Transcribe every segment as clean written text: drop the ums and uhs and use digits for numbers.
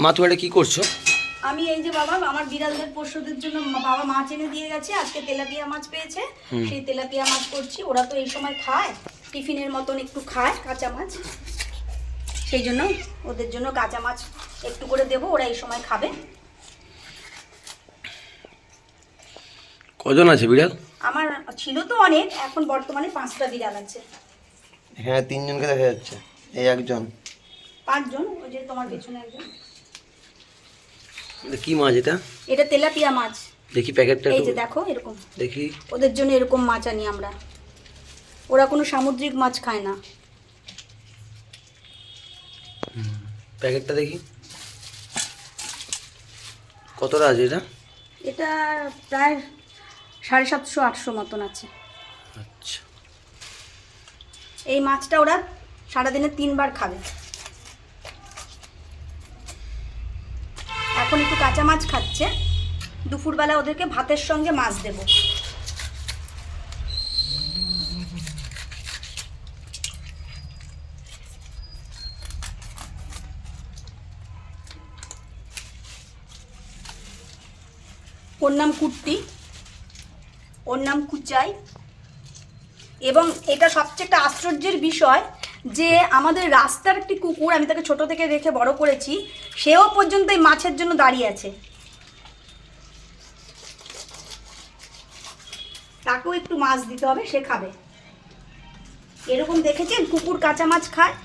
মা তুমি এটা কি করছো? আমি এই যে বাবা আমার বিড়ালদের পোষ্যদের জন্য বাবা মাছ এনে দিয়ে গেছে, আজকে তেলাপিয়া মাছ পেয়েছে, সেই তেলাপিয়া মাছ করছি। ওরা তো এই সময় খায়, টিফিনের মতন একটু খায় কাঁচা মাছ, সেই জন্য ওদের জন্য কাঁচা মাছ একটু করে দেবো, ওরা এই সময় খাবে। কজন আছে বিড়াল? আমার ছিল তো অনেক, এখন বর্তমানে 5টা বিড়াল আছে। হ্যাঁ 3জনকে দেখা যাচ্ছে, এই একজন। 5 জন, ওই যে তোমার পেছনে একজন। এটা কি মাছ এটা? এটা তেলাপিয়া মাছ। দেখি প্যাকেটটা এই একটু যে দেখো এরকম, দেখি। ওদের জন্য এরকম মাছ আনি আমরা, ওরা কোনো সামুদ্রিক মাছ খায় না। প্যাকেটটা দেখি কতটা আছে এটা? এটা প্রায় 750-800 মতন আছে। আচ্ছা, এই মাছটা ওরা সারাদিনে 3 বার খাবে। এখন একটু কাঁচা মাছ খাচ্ছে, দুপুরবেলা ওদেরকে ভাতের সঙ্গে মাছ দেব। ওর নাম কুট্টি, ওর নাম কুচাই। এবং এটা সবচেয়ে একটা আশ্চর্যের বিষয় যে আমাদের রাস্তার একটি কুকুর, আমি তাকে ছোট থেকে রেখে বড় করেছি, সেও পর্যন্ত এই মাছের জন্য দাঁড়িয়ে আছে। তাকেও একটু মাছ দিতে হবে, সে খাবে। এরকম দেখেছেন কুকুর কাঁচা মাছ খায়?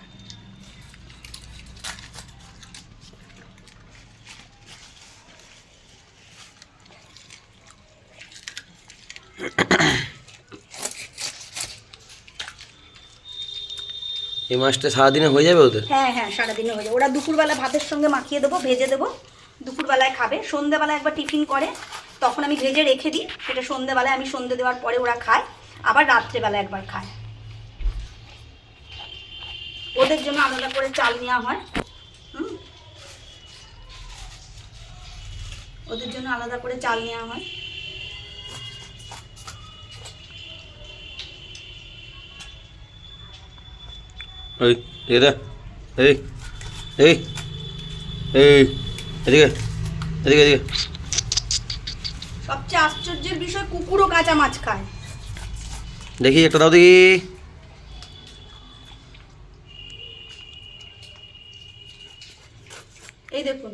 এই মাছটা সারাদিনে হয়ে যাবে ওদের? হ্যাঁ হ্যাঁ, সারাদিনে হয়ে যাবে। ওরা দুপুরবেলা ভাতের সঙ্গে মাখিয়ে দেবো, ভেজে দেবো, দুপুরবেলায় খাবে। সন্ধ্যেবেলায় একবার টিফিন করে, তখন আমি ভেজে রেখে দিই, সেটা সন্ধ্যেবেলায় আমি সন্ধ্যে দেওয়ার পরে ওরা খায়, আবার রাত্রেবেলা একবার খায়। ওদের জন্য আলাদা করে চাল নেওয়া হয়। ওদের জন্য আলাদা করে চাল নেওয়া হয়। এই এদিকে এই এই এই এদিকে এদিকে এদিকে। সবচেয়ে আশ্চর্যের বিষয়, কুকুরও কাঁচা মাছ খায়। দেখি একটা দাও দেখি। এই দেখুন,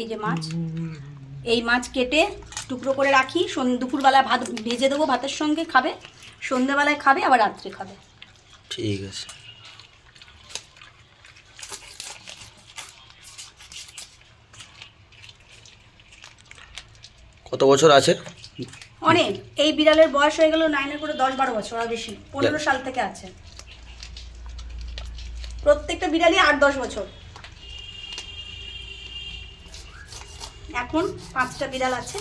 এই যে মাছ, এই মাছ কেটে টুকরো করে রাখি, দুপুরবেলায় ভাত ভেজে দেবো, ভাতের সঙ্গে খাবে, সন্ধ্যেবেলায় খাবে, আবার রাত্রে খাবে। ঠিক আছে। কত বছর আছে? অনেক। এই বিড়ালের বয়স হয়ে গেল 9-এর করে 10-12 বছর, আর বেশি 15 সাল থেকে আছে। প্রত্যেকটা বিড়ালই 8-10 বছর। এখন 5টা বিড়াল আছে।